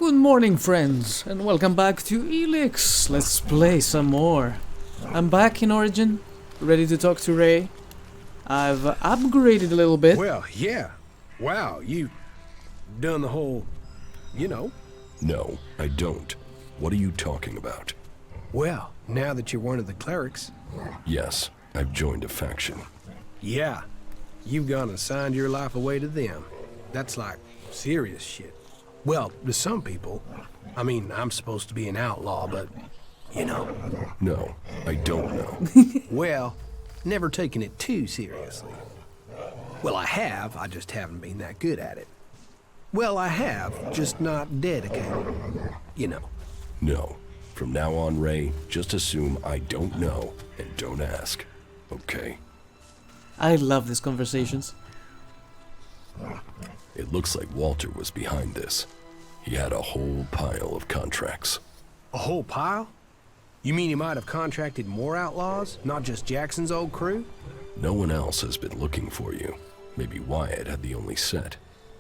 Good morning, friends, and welcome back to Elex. Let's play some more. I'm back in Origin, ready to talk to Ray. I've upgraded a little bit. Well, yeah. Wow, you done the whole, you know. No, I don't. What are you talking about? Well, now that you're one of the clerics. Yes, I've joined a faction. Yeah, you've gone and signed your life away to them. That's like serious shit. Well, to some people, I mean, I'm supposed to be an outlaw, but, you know. No, I don't know. Well, never taken it too seriously. Well, I have, I just haven't been that good at it. Well, I have, just not dedicated, you know. No. From now on, Ray, just assume I don't know and don't ask. Okay? I love these conversations. It looks like Walter was behind this. He had a whole pile of contracts. A whole pile? You mean he might have contracted more outlaws, not just Jackson's old crew? No one else has been looking for you. Maybe Wyatt had the only set.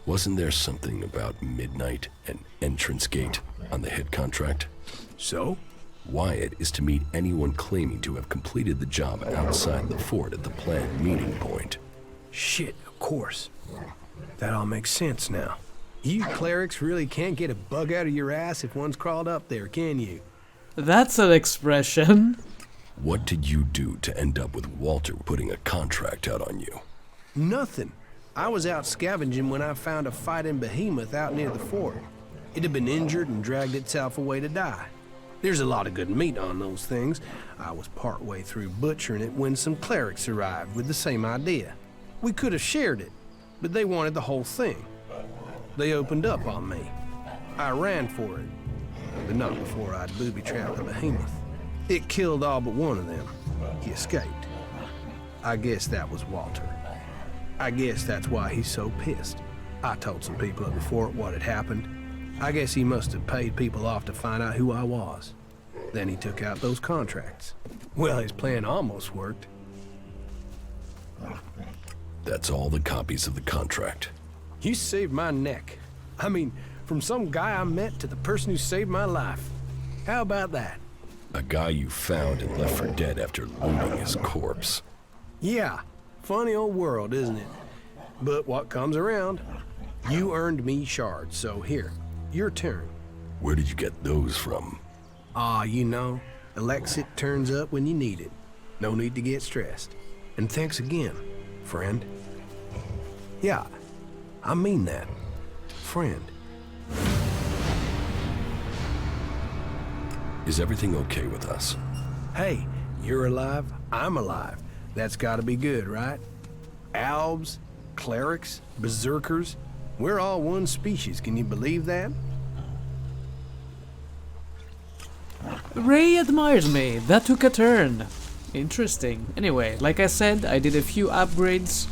Wasn't there something about midnight and entrance gate on the hit contract? So? Wyatt is to meet anyone claiming to have completed the job outside the fort at the planned meeting point. Shit, of course. That all makes sense now. You clerics really can't get a bug out of your ass if one's crawled up there, can you? That's an expression. What did you do to end up with Walter putting a contract out on you? Nothing. I was out scavenging when I found a fighting behemoth out near the fort. It had been injured and dragged itself away to die. There's a lot of good meat on those things. I was partway through butchering it when some clerics arrived with the same idea. We could have shared it, but they wanted the whole thing. They opened up on me. I ran for it, but not before I'd booby-trapped the behemoth. It killed all but one of them. He escaped. I guess that was Walter. I guess that's why he's so pissed. I told some people at the fort what had happened. I guess he must have paid people off to find out who I was. Then he took out those contracts. Well, his plan almost worked. That's all the copies of the contract. You saved my neck. I mean, from some guy I met to the person who saved my life. How about that? A guy you found and left for dead after looting his corpse. Yeah, funny old world, isn't it? But what comes around? You earned me shards, so here, your turn. Where did you get those from? You know, Elex turns up when you need it. No need to get stressed. And thanks again, friend. Yeah, I mean that. Friend. Is everything okay with us? Hey, you're alive, I'm alive. That's gotta be good, right? Albs, clerics, berserkers, we're all one species, can you believe that? Ray admires me. That took a turn. Interesting. Anyway, like I said, I did a few upgrades.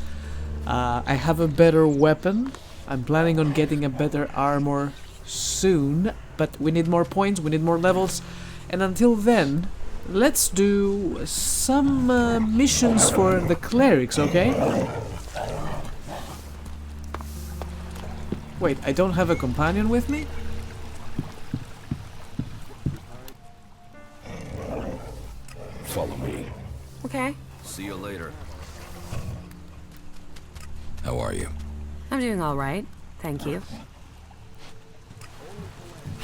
I have a better weapon. I'm planning on getting a better armor soon, but we need more points, we need more levels. And until then, let's do some missions for the clerics, okay? Wait, I don't have a companion with me? Follow me. Okay. See you later. How are you? I'm doing all right. Thank you.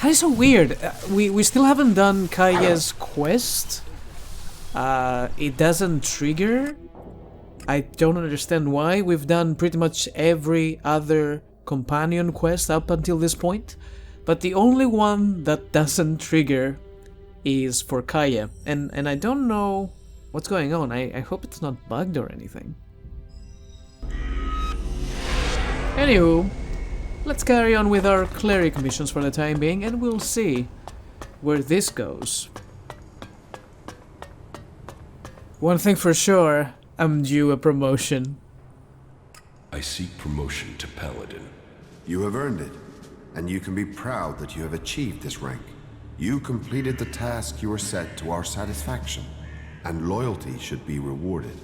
That is so weird. We still haven't done Kaya's quest. It doesn't trigger. I don't understand why. We've done pretty much every other companion quest up until this point, but the only one that doesn't trigger is for Kaya, and I don't know what's going on. I hope it's not bugged or anything. Anywho, let's carry on with our cleric missions for the time being, and we'll see where this goes. One thing for sure, I'm due a promotion. I seek promotion to Paladin. You have earned it, and you can be proud that you have achieved this rank. You completed the task you were set to our satisfaction, and loyalty should be rewarded.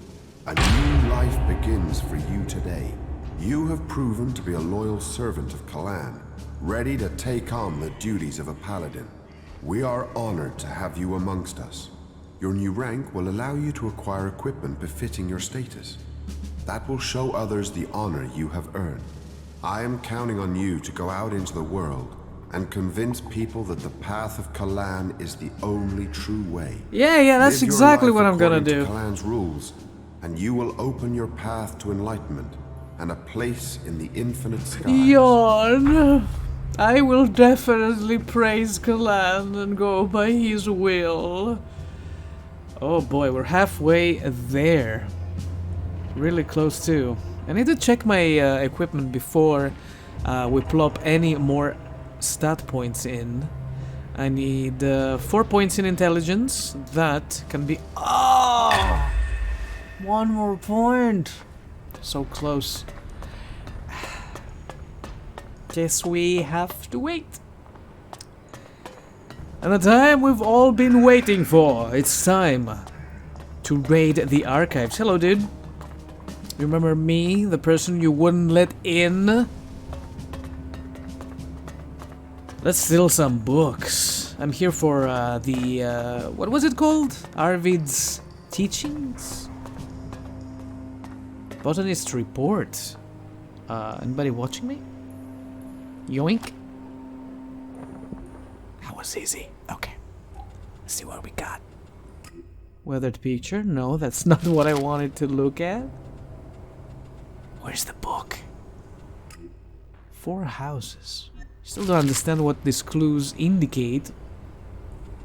A new life begins for you today. You have proven to be a loyal servant of Kalan, ready to take on the duties of a paladin. We are honored to have you amongst us. Your new rank will allow you to acquire equipment befitting your status. That will show others the honor you have earned. I am counting on you to go out into the world and convince people that the path of Kalan is the only true way. Yeah, that's Live your exactly life what I'm gonna according do. to Kalan's rules, and you will open your path to enlightenment and a place in the infinite skies. Yawn. I will definitely praise Kalan and go by his will. Oh boy, we're halfway there. Really close too. I need to check my equipment before we plop any more stat points in. I need 4 points in intelligence. That can be... Oh! 1 more point. So close. Guess we have to wait. And the time we've all been waiting for. It's time to raid the archives. Hello, dude. Remember me, the person you wouldn't let in? Let's steal some books. I'm here for the what was it called? Arvid's teachings? Botanist report. Anybody watching me? Yoink. That was easy. Okay. Let's see what we got. Weathered picture? No, that's not what I wanted to look at. Where's the book? 4 houses. Still don't understand what these clues indicate.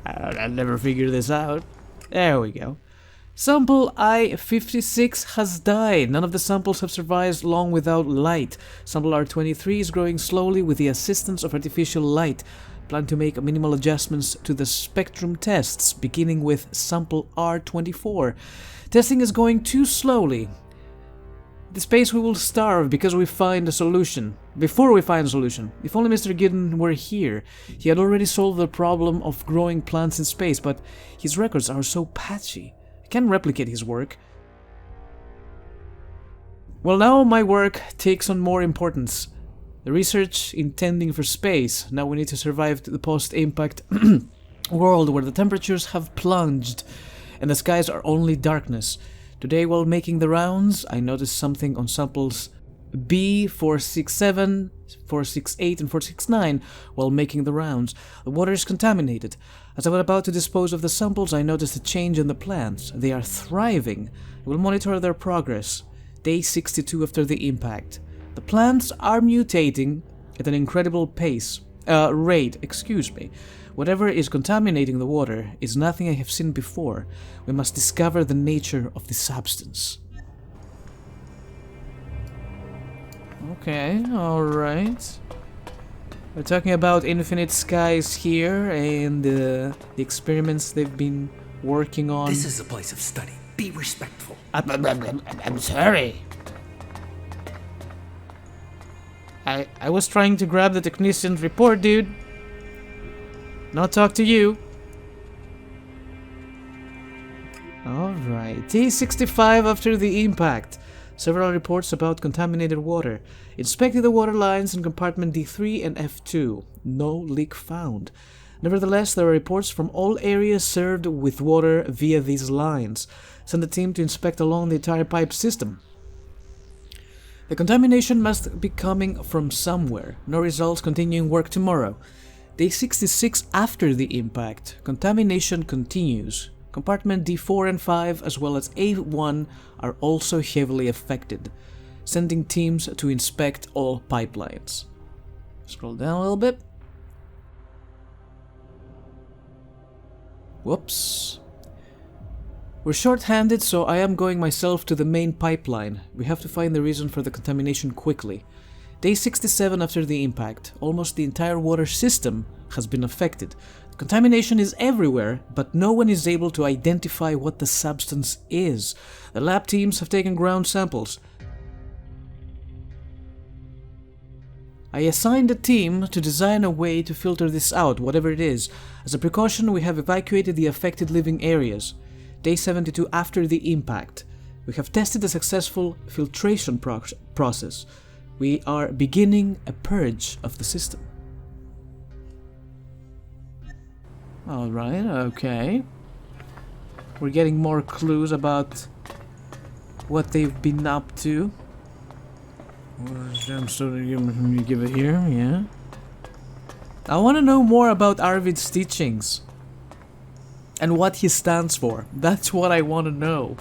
I'll never figure this out. There we go. Sample I-56 has died. None of the samples have survived long without light. Sample R-23 is growing slowly with the assistance of artificial light. Plan to make minimal adjustments to the spectrum tests, beginning with sample R-24. Testing is going too slowly. This space we will starve because we find a solution. Before we find a solution. If only Mr. Gideon were here. He had already solved the problem of growing plants in space, but his records are so patchy. I can't replicate his work. Well, now my work takes on more importance. The research intending for space. Now we need to survive the post-impact world where the temperatures have plunged and the skies are only darkness. Today, while making the rounds, I noticed something on samples B467, 468, and 469 while making the rounds. The water is contaminated. As I was about to dispose of the samples, I noticed a change in the plants. They are thriving. I will monitor their progress. Day 62 after the impact. The plants are mutating at an incredible rate. Whatever is contaminating the water is nothing I have seen before. We must discover the nature of the substance. Okay, alright. We're talking about infinite skies here and the experiments they've been working on. This is a place of study. Be respectful. I'm sorry. I was trying to grab the technician's report, dude. Not talk to you. Alright, T65 after the impact. Several reports about contaminated water. Inspected the water lines in compartment D3 and F2. No leak found. Nevertheless, there are reports from all areas served with water via these lines. Send a team to inspect along the entire pipe system. The contamination must be coming from somewhere. No results, continuing work tomorrow. Day 66 after the impact. Contamination continues. Compartment D4 and 5 as well as A1 are also heavily affected. Sending teams to inspect all pipelines. Scroll down a little bit. Whoops. We're short-handed, so I am going myself to the main pipeline. We have to find the reason for the contamination quickly. Day 67 after the impact. Almost the entire water system has been affected. Contamination is everywhere, but no one is able to identify what the substance is. The lab teams have taken ground samples. I assigned a team to design a way to filter this out, whatever it is. As a precaution, we have evacuated the affected living areas. Day 72 after the impact. We have tested a successful filtration process. We are beginning a purge of the system. Alright, okay. We're getting more clues about what they've been up to. Gemstone, give it here, yeah. I want to know more about Arvid's teachings. And what he stands for. That's what I want to know.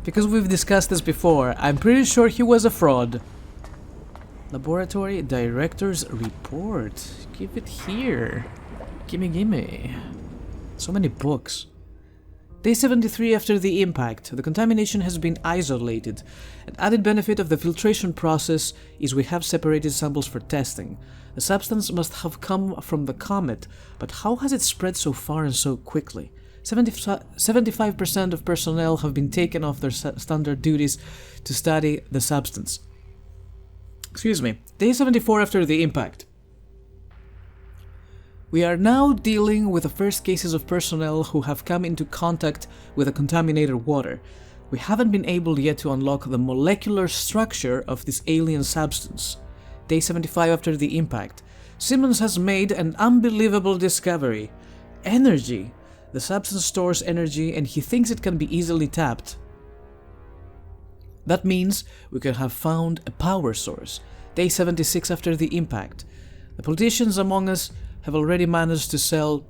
Because we've discussed this before, I'm pretty sure he was a fraud. Laboratory Director's Report. Give it here. Gimme. So many books. Day 73 after the impact. The contamination has been isolated. An added benefit of the filtration process is we have separated samples for testing. The substance must have come from the comet, but how has it spread so far and so quickly? 75% of personnel have been taken off their standard duties to study the substance. Excuse me. Day 74 after the impact. We are now dealing with the first cases of personnel who have come into contact with the contaminated water. We haven't been able yet to unlock the molecular structure of this alien substance. Day 75 after the impact. Simmons has made an unbelievable discovery. Energy. The substance stores energy and he thinks it can be easily tapped. That means we could have found a power source. Day 76 after the impact. The politicians among us have already managed to sell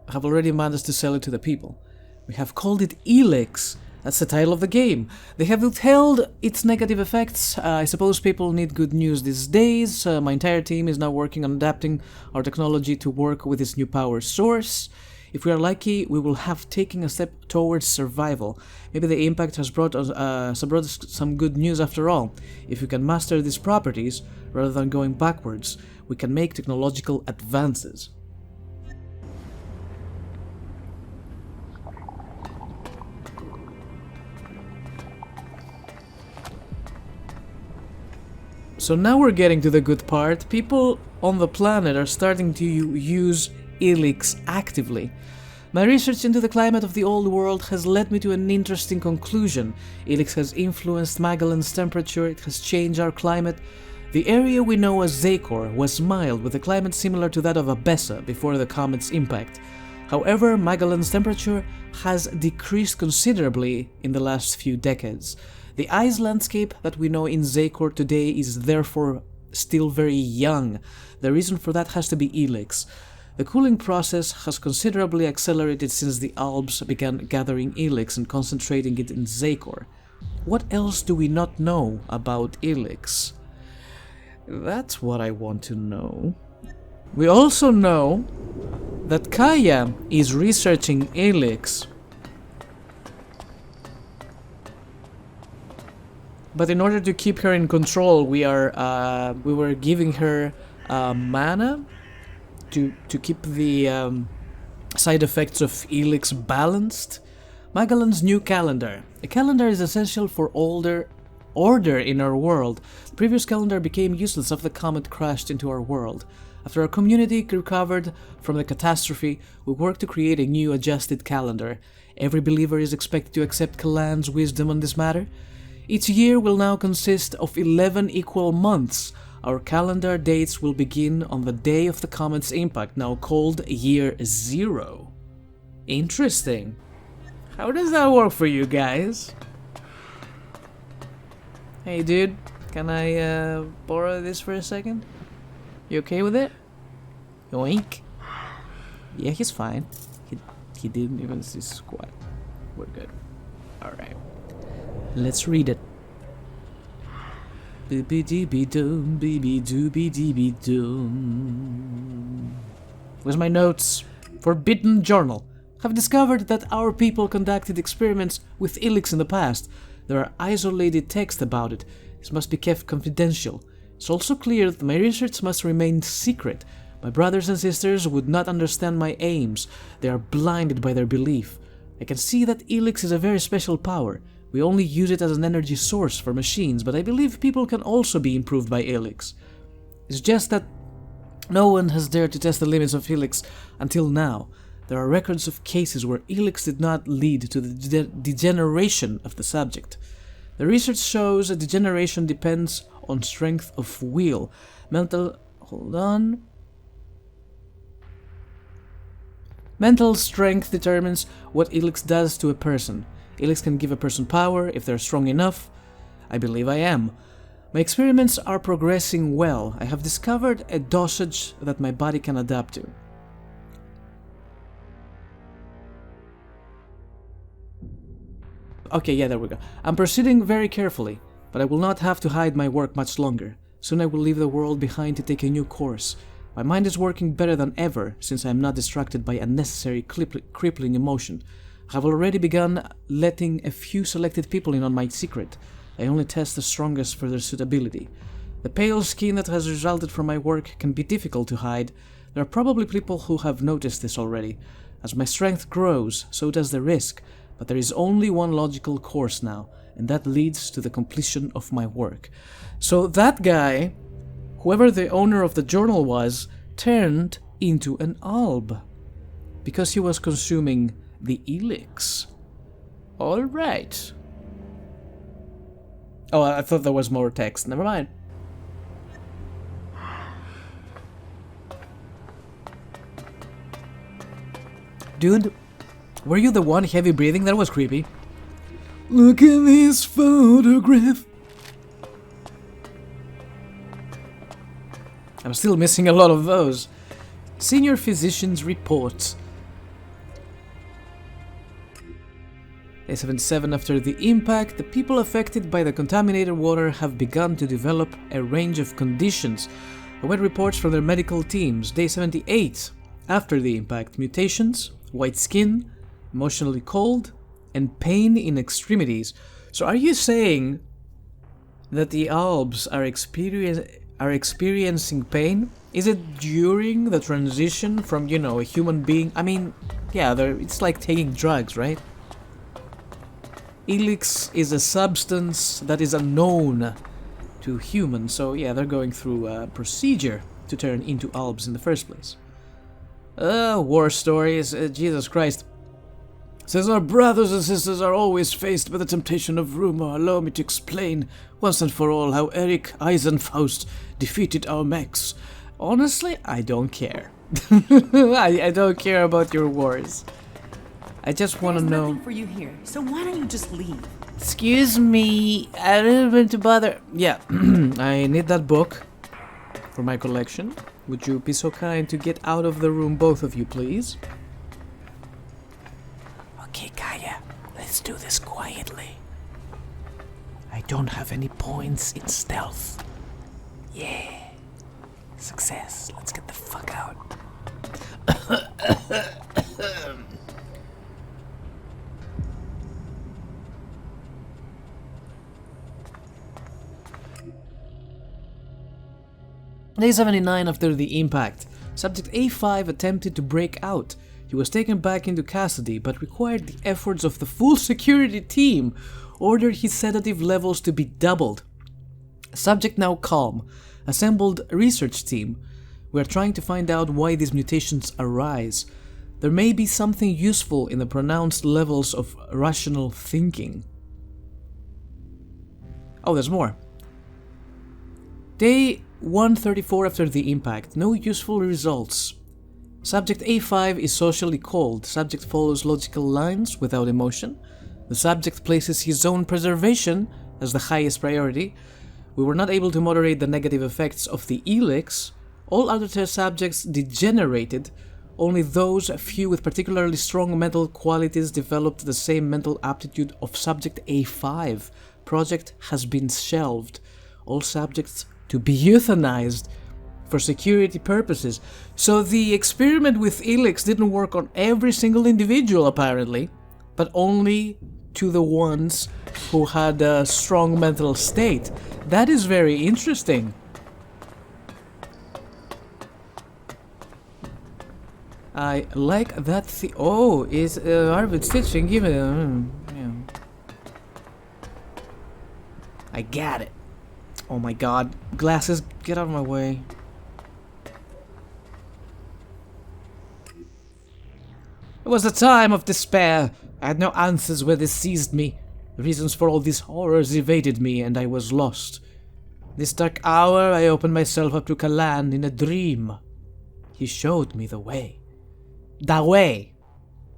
it to the people. We have called it Elex. That's the title of the game. They have withheld its negative effects. I suppose people need good news these days. My entire team is now working on adapting our technology to work with this new power source. If we are lucky, we will have taken a step towards survival. Maybe the impact has brought us some good news after all. If we can master these properties, rather than going backwards, we can make technological advances. So now we're getting to the good part. People on the planet are starting to use Elex actively. My research into the climate of the old world has led me to an interesting conclusion. Elex has influenced Magellan's temperature, it has changed our climate. The area we know as Zakor was mild, with a climate similar to that of Abessa before the comet's impact. However, Magellan's temperature has decreased considerably in the last few decades. The ice landscape that we know in Zakor today is therefore still very young. The reason for that has to be Elex. The cooling process has considerably accelerated since the Alps began gathering Elex and concentrating it in Zakor. What else do we not know about Elex? That's what I want to know. We also know that Kaya is researching Elex. But in order to keep her in control, we were giving her mana to keep the side effects of Elex balanced. Magellan's new calendar. A calendar is essential for order in our world. The previous calendar became useless after the comet crashed into our world. After our community recovered from the catastrophe, we worked to create a new adjusted calendar. Every believer is expected to accept Kalan's wisdom on this matter. Each year will now consist of 11 equal months. Our calendar dates will begin on the day of the comet's impact, now called Year Zero. Interesting. How does that work for you guys? Hey dude, can I borrow this for a second? You okay with it? Yoink. Yeah, he's fine. He didn't even squat. We're good. Alright. Let's read it. Bibby-dibby-doom, bibby-dooby-dibby-doom. Where's my notes? Forbidden Journal. Have discovered that our people conducted experiments with Elex in the past. There are isolated texts about it. This must be kept confidential. It's also clear that my research must remain secret. My brothers and sisters would not understand my aims. They are blinded by their belief. I can see that Elex is a very special power. We only use it as an energy source for machines, but I believe people can also be improved by Elex. It's just that no one has dared to test the limits of Elex until now. There are records of cases where Elex did not lead to the degeneration of the subject. The research shows that degeneration depends on strength of will, mental strength determines what Elex does to a person. Elex can give a person power if they're strong enough. I believe I am. My experiments are progressing well. I have discovered a dosage that my body can adapt to. Okay, yeah, there we go. I'm proceeding very carefully, but I will not have to hide my work much longer. Soon I will leave the world behind to take a new course. My mind is working better than ever, since I am not distracted by unnecessary crippling emotion. I have already begun letting a few selected people in on my secret. I only test the strongest for their suitability. The pale skin that has resulted from my work can be difficult to hide. There are probably people who have noticed this already. As my strength grows, so does the risk. But there is only one logical course now, and that leads to the completion of my work. So that guy, whoever the owner of the journal was, turned into an alb. Because he was consuming the Elex. Alright. Oh, I thought there was more text. Never mind. Dude, were you the one heavy breathing? That was creepy. Look at this photograph. I'm still missing a lot of those. Senior physician's report. Day 77. After the impact, the people affected by the contaminated water have begun to develop a range of conditions. Await reports from their medical teams. Day 78. After the impact, mutations, white skin, emotionally cold, and pain in extremities. So are you saying that the Albs are experiencing pain? Is it during the transition from, you know, a human being? I mean, yeah, it's like taking drugs, right? Elex is a substance that is unknown to humans, so yeah, they're going through a procedure to turn into Albs in the first place. War stories, Jesus Christ. Says our brothers and sisters are always faced by the temptation of rumor. Allow me to explain once and for all how Eric Eisenfaust defeated our mechs. Honestly, I don't care. I don't care about your wars. I just want to know. There's nothing for you here, so why don't you just leave? Excuse me, I didn't mean to bother. Yeah, I need that book for my collection. Would you be so kind to get out of the room, both of you, please? Okay, Kaya, let's do this quietly. I don't have any points in stealth. Yeah. Success. Let's get the fuck out. Day 79 after the impact. Subject A5 attempted to break out. He was taken back into custody, but required the efforts of the full security team, ordered his sedative levels to be doubled. Subject now calm. Assembled a research team. We are trying to find out why these mutations arise. There may be something useful in the pronounced levels of rational thinking. Oh, there's more. Day 134 after the impact. No useful results. Subject A5 is socially cold. Subject follows logical lines without emotion. The subject places his own preservation as the highest priority. We were not able to moderate the negative effects of the Elex. All other test subjects degenerated. Only those few with particularly strong mental qualities developed the same mental aptitude of subject A5. Project has been shelved. All subjects to be euthanized for security purposes. So the experiment with Elex didn't work on every single individual apparently, but only to the ones who had a strong mental state. That is very interesting. I like that is Arvid stitching, give it yeah. I got it. Oh my god, glasses, get out of my way. It was a time of despair. I had no answers where they seized me. The reasons for all these horrors evaded me, and I was lost. This dark hour, I opened myself up to Kalan in a dream. He showed me the way. The way!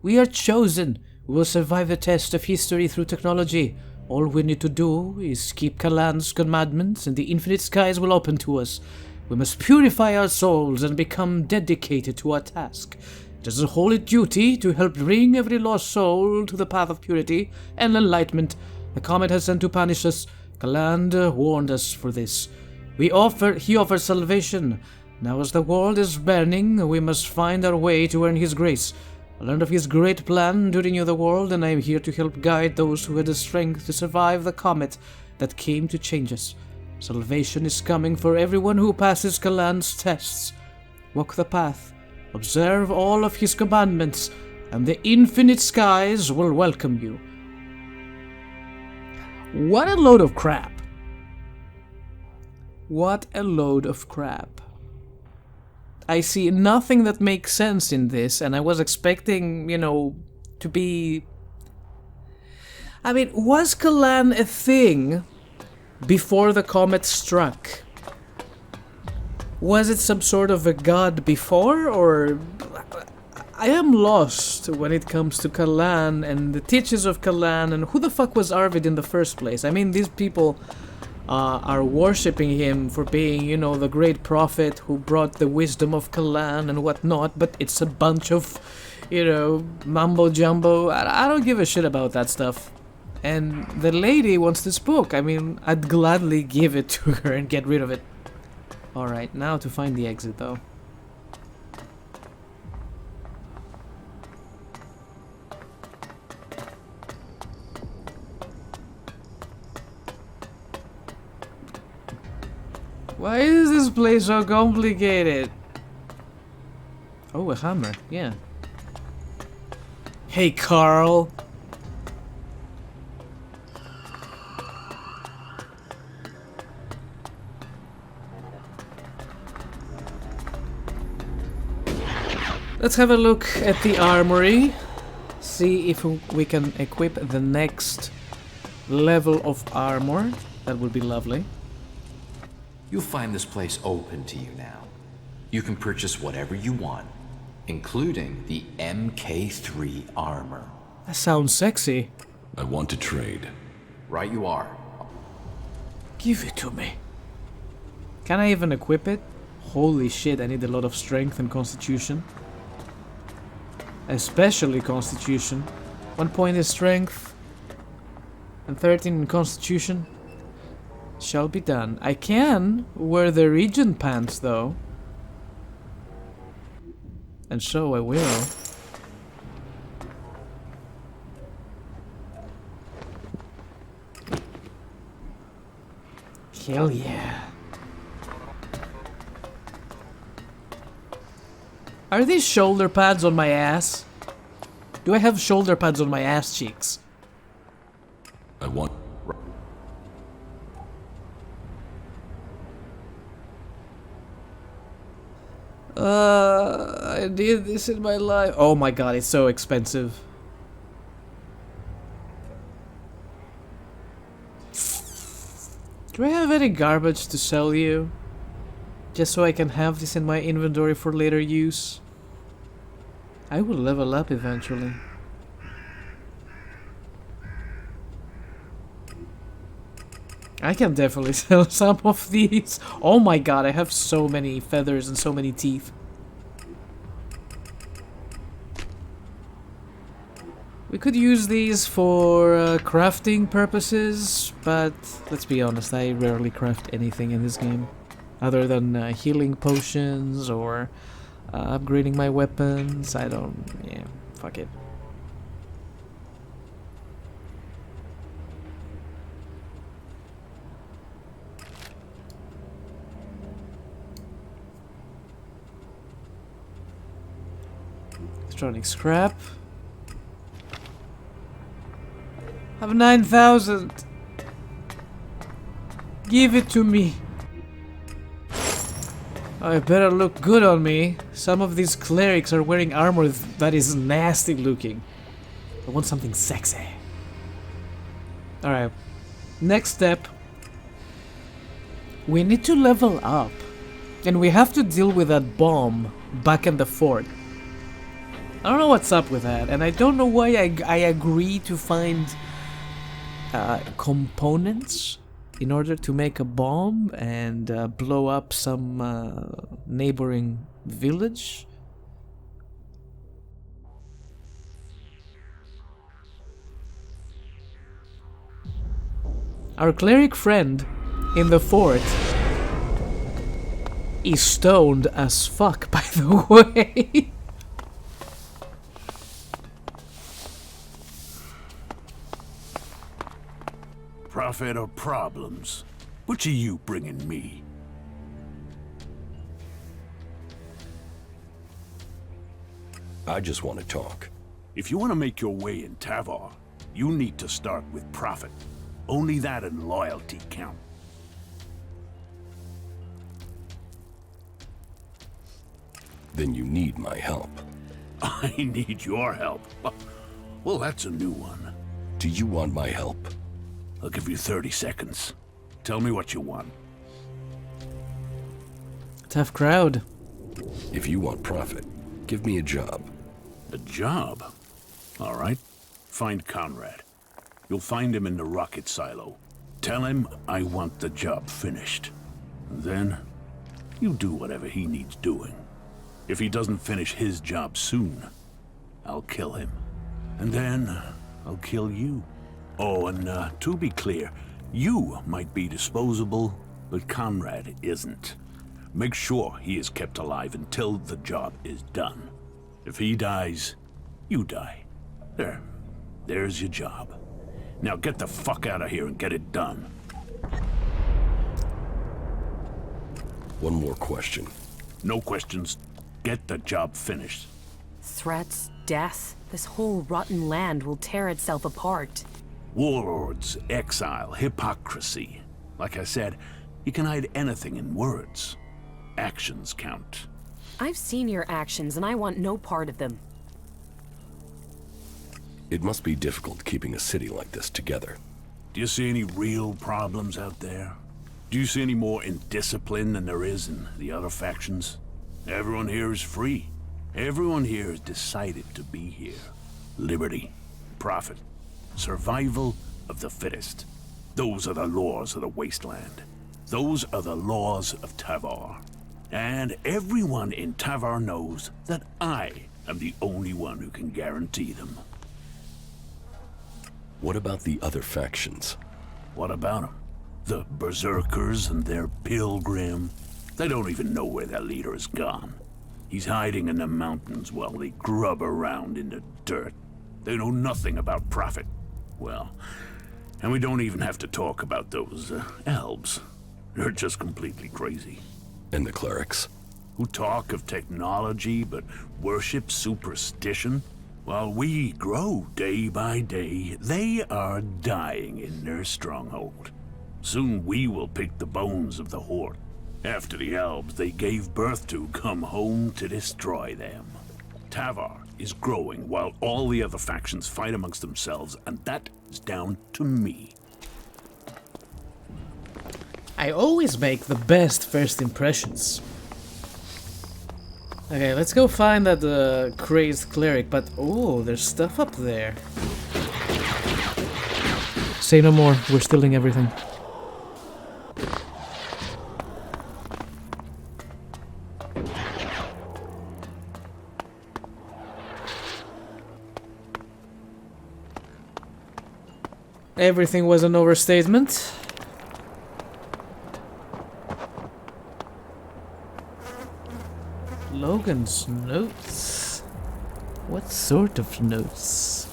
We are chosen. We will survive the test of history through technology. All we need to do is keep Kalan's commandments, and the infinite skies will open to us. We must purify our souls and become dedicated to our task. It is a holy duty to help bring every lost soul to the path of purity and enlightenment. The comet has sent to punish us. Kalan warned us for this. He offers salvation. Now as the world is burning, we must find our way to earn his grace. I learned of his great plan to renew the world, and I am here to help guide those who had the strength to survive the comet that came to change us. Salvation is coming for everyone who passes Kalan's tests. Walk the path, observe all of his commandments, and the infinite skies will welcome you. What a load of crap. What a load of crap. I see nothing that makes sense in this, and I was expecting, to be... I mean, was Kalan a thing before the comet struck? Was it some sort of a god before, or... I am lost when it comes to Kalan and the teachings of Kalan, and who the fuck was Arvid in the first place? I mean, these people are worshipping him for being, the great prophet who brought the wisdom of Kalan and whatnot, but it's a bunch of, mumbo jumbo. I don't give a shit about that stuff. And the lady wants this book. I mean, I'd gladly give it to her and get rid of it. Alright, now to find the exit though. Why is this place so complicated? Oh, a hammer, yeah. Hey, Carl. Let's have a look at the armory. See if we can equip the next level of armor. That would be lovely. You'll find this place open to you now. You can purchase whatever you want, including the MK3 armor. That sounds sexy. I want to trade. Right you are. Give it to me. Can I even equip it? Holy shit, I need a lot of strength and constitution. Especially constitution. 1 point is strength. And 13 in constitution. Shall be done. I can wear the regent pants though. And so I will. Hell yeah. Are these shoulder pads on my ass? Do I have shoulder pads on my ass cheeks? I want... I need this in my life. Oh my god, it's so expensive. Do I have any garbage to sell you? Just so I can have this in my inventory for later use. I will level up eventually. I can definitely sell some of these. Oh my god, I have so many feathers and so many teeth. We could use these for crafting purposes, but let's be honest, I rarely craft anything in this game. Other than healing potions or upgrading my weapons. I don't... yeah, fuck it. Electronic scrap. I have 9,000. Give it to me. I better look good on me. Some of these clerics are wearing armor that is nasty looking. I want something sexy. Alright. Next step. We need to level up. And we have to deal with that bomb back in the fort. I don't know what's up with that. And I don't know why I agree to find components in order to make a bomb and blow up some neighboring village. Our cleric friend in the fort is stoned as fuck, by the way. Prophet or problems? Which are you bringing me? I just want to talk. If you want to make your way in Tavar, you need to start with profit. Only that and loyalty count. Then you need my help. I need your help. Well, that's a new one. Do you want my help? I'll give you 30 seconds. Tell me what you want. Tough crowd. If you want profit, give me a job. A job? All right. Find Conrad. You'll find him in the rocket silo. Tell him I want the job finished. And then, you do whatever he needs doing. If he doesn't finish his job soon, I'll kill him. And then, I'll kill you. Oh, and to be clear, you might be disposable, but Conrad isn't. Make sure he is kept alive until the job is done. If he dies, you die. There's your job. Now get the fuck out of here and get it done. One more question. No questions. Get the job finished. Threats, death, this whole rotten land will tear itself apart. Warlords, exile, hypocrisy. Like I said, you can hide anything in words. Actions count. I've seen your actions and I want no part of them. It must be difficult keeping a city like this together. Do you see any real problems out there? Do you see any more indiscipline than there is in the other factions? Everyone here is free. Everyone here has decided to be here. Liberty, profit, survival of the fittest. Those are the laws of the wasteland. Those are the laws of Tavar. And everyone in Tavar knows that I am the only one who can guarantee them. What about the other factions? What about them? The Berserkers and their pilgrim. They don't even know where their leader is gone. He's hiding in the mountains while they grub around in the dirt. They know nothing about profit. Well, and we don't even have to talk about those elves. They're just completely crazy. And the clerics? Who talk of technology but worship superstition? While we grow day by day, they are dying in their stronghold. Soon we will pick the bones of the Horde. After the elves they gave birth to come home to destroy them. Tavar is growing while all the other factions fight amongst themselves, and that is down to me. I always make the best first impressions. Okay, let's go find that crazed cleric, but oh, there's stuff up there. Say no more, we're stealing everything. Everything was an overstatement. Logan's notes? What sort of notes?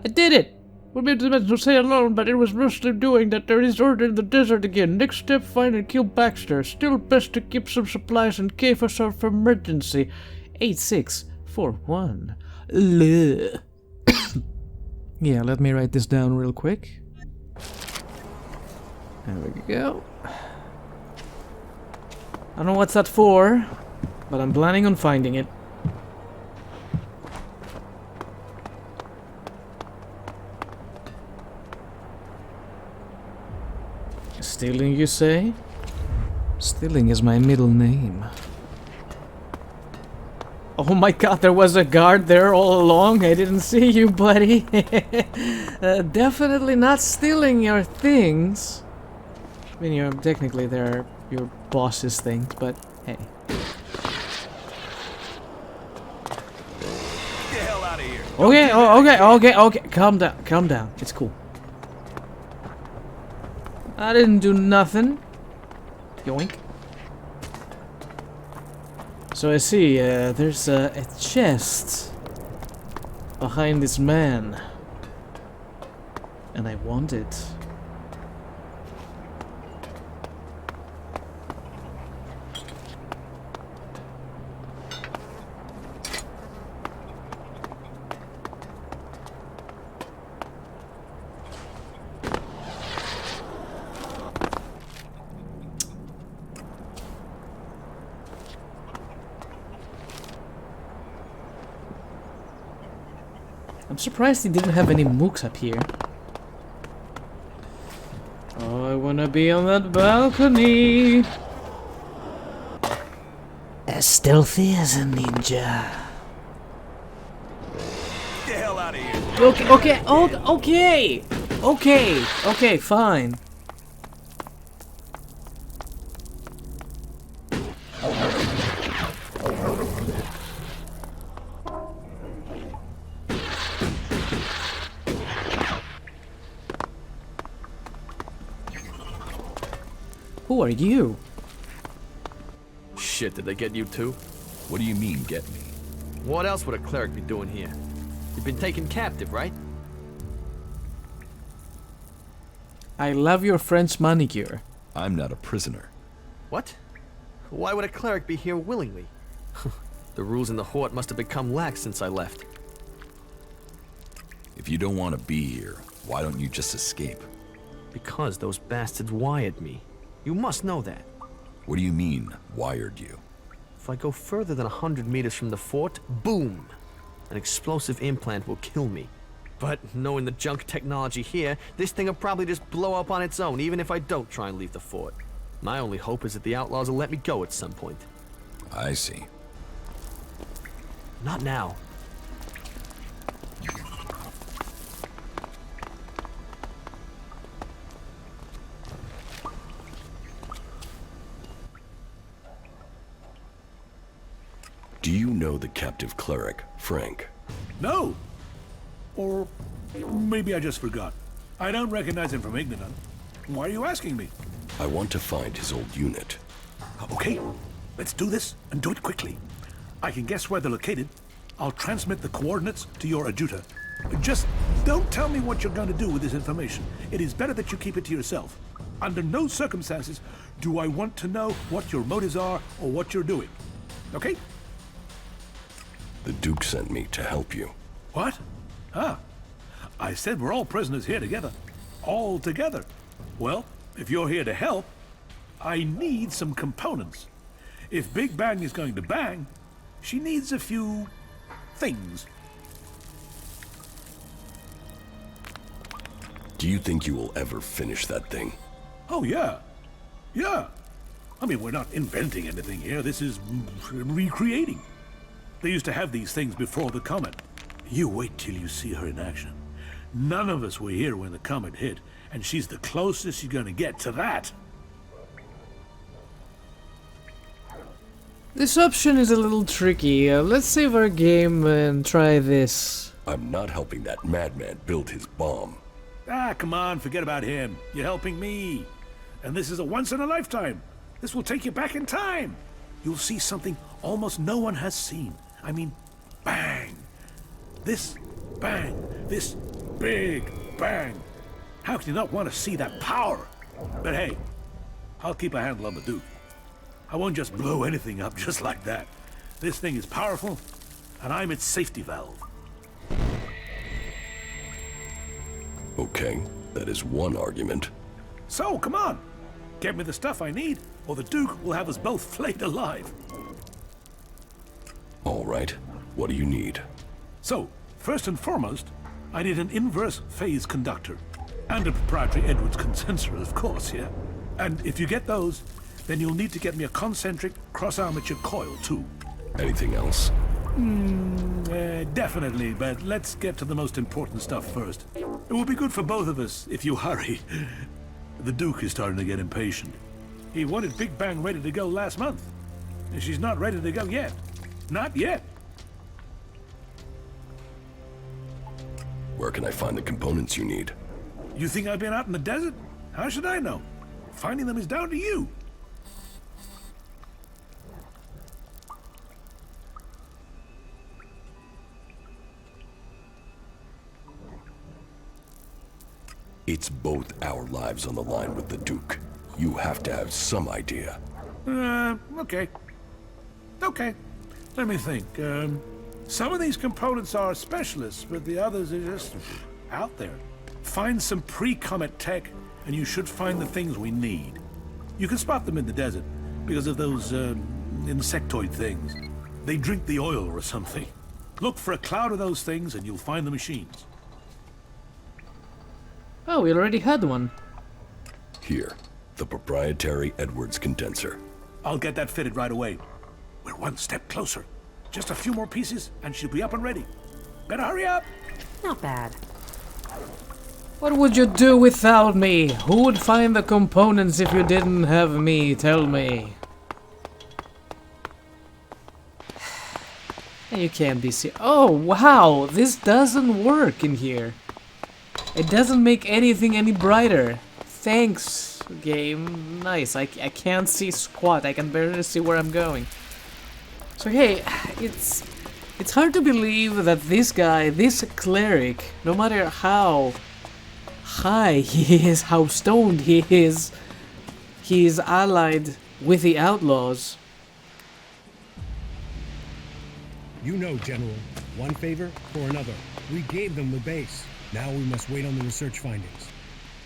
I did it! We made the men to stay alone, but it was mostly doing that there is order in the desert again. Next step, find and kill Baxter. Still best to keep some supplies and cave us out for emergency. 8641. Yeah, let me write this down real quick. There we go. I don't know what's that for, but I'm planning on finding it. Stealing, you say? Stealing is my middle name. Oh my god, there was a guard there all along. I didn't see you, buddy. Definitely not stealing your things. I mean, you're technically they're your boss's things, but hey. Get the hell out of here. Okay. Calm down. It's cool. I didn't do nothing. Yoink. So I see, there's a chest behind this man. And I want it. I'm surprised he didn't have any mooks up here. Oh, I wanna be on that balcony. As stealthy as a ninja. Get the hell out of here. Okay, fine. Who are you? Shit, did they get you too? What do you mean, get me? What else would a cleric be doing here? You've been taken captive, right? I love your French manicure. I'm not a prisoner. What? Why would a cleric be here willingly? The rules in the Hort must have become lax since I left. If you don't want to be here, why don't you just escape? Because those bastards wired me. You must know that. What do you mean, wired you? If I go further than 100 meters from the fort, boom! An explosive implant will kill me. But knowing the junk technology here, this thing will probably just blow up on its own, even if I don't try and leave the fort. My only hope is that the outlaws will let me go at some point. I see. Not now. Do you know the captive cleric, Frank? No. Or maybe I just forgot. I don't recognize him from Igniton. Why are you asking me? I want to find his old unit. Okay, let's do this and do it quickly. I can guess where they're located. I'll transmit the coordinates to your adjutor. Just don't tell me what you're going to do with this information. It is better that you keep it to yourself. Under no circumstances do I want to know what your motives are or what you're doing. Okay? The Duke sent me to help you. What? Ah, I said we're all prisoners here together. All together. Well, if you're here to help, I need some components. If Big Bang is going to bang, she needs a few things. Do you think you will ever finish that thing? Oh, yeah. Yeah. I mean, we're not inventing anything here. This is recreating. They used to have these things before the comet. You wait till you see her in action. None of us were here when the comet hit, and she's the closest you're gonna get to that. This option is a little tricky. Let's save our game and try this. I'm not helping that madman build his bomb. Ah, come on, forget about him. You're helping me. And this is a once-in-a-lifetime. This will take you back in time. You'll see something almost no one has seen. I mean, bang. This bang. This big bang. How can you not want to see that power? But hey, I'll keep a handle on the Duke. I won't just blow anything up just like that. This thing is powerful, and I'm its safety valve. Okay, that is one argument. So, come on. Get me the stuff I need, or the Duke will have us both flayed alive. All right. What do you need? So, first and foremost, I need an inverse phase conductor. And a proprietary Edwards condenser, of course, yeah? And if you get those, then you'll need to get me a concentric cross-armature coil, too. Anything else? Definitely, but let's get to the most important stuff first. It will be good for both of us if you hurry. The Duke is starting to get impatient. He wanted Big Bang ready to go last month, and she's not ready to go yet. Not yet. Where can I find the components you need? You think I've been out in the desert? How should I know? Finding them is down to you. It's both our lives on the line with the Duke. You have to have some idea. Okay. Okay. Let me think. Some of these components are specialists, but the others are just out there. Find some pre-comet tech, and you should find the things we need. You can spot them in the desert, because of those, insectoid things. They drink the oil or something. Look for a cloud of those things, and you'll find the machines. Oh, we already had one. Here, the proprietary Edwards condenser. I'll get that fitted right away. We're one step closer. Just a few more pieces, and she'll be up and ready. Better hurry up! Not bad. What would you do without me? Who would find the components if you didn't have me? Tell me. You can't be Oh, wow! This doesn't work in here. It doesn't make anything any brighter. Thanks, game. Nice. I can't see squat. I can barely see where I'm going. So hey, it's hard to believe that this guy, this cleric, no matter how high he is, how stoned he is allied with the outlaws. You know, General, one favor for another. We gave them the base. Now we must wait on the research findings.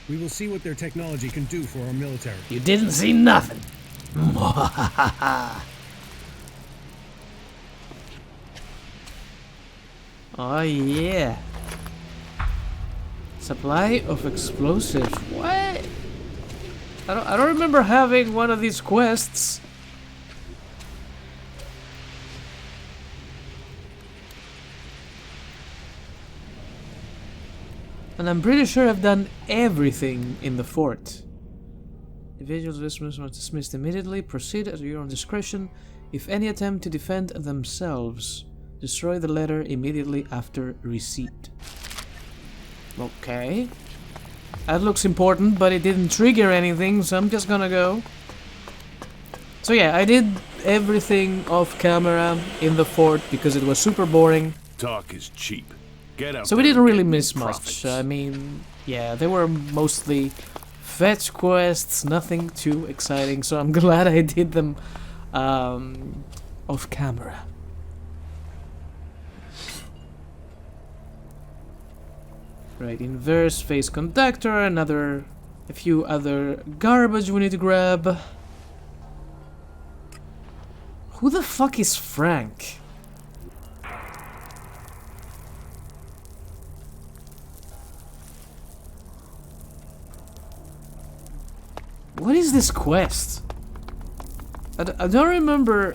We will see what their technology can do for our military. You didn't see nothing. Oh yeah. Supply of explosives. What? I don't remember having one of these quests. And I'm pretty sure I've done everything in the fort. Individuals dismissed are dismissed immediately. Proceed at your own discretion. If any attempt to defend themselves, destroy the letter immediately after receipt. Okay. That looks important, but it didn't trigger anything, so I'm just gonna go. So yeah, I did everything off camera in the fort because it was super boring. Talk is cheap. Get out. So we didn't really miss profits. much. I mean, yeah, they were mostly fetch quests, nothing too exciting, so I'm glad I did them off camera. Right, inverse phase conductor, a few other garbage we need to grab. Who the fuck is Frank? What is this quest? I don't remember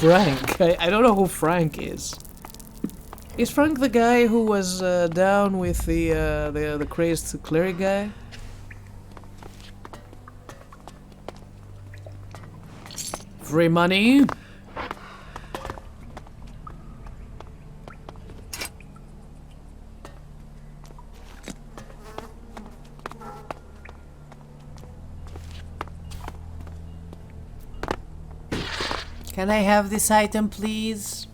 Frank. I don't know who Frank is. Is Frank the guy who was down with the crazed cleric guy? Free money. Can I have this item, please?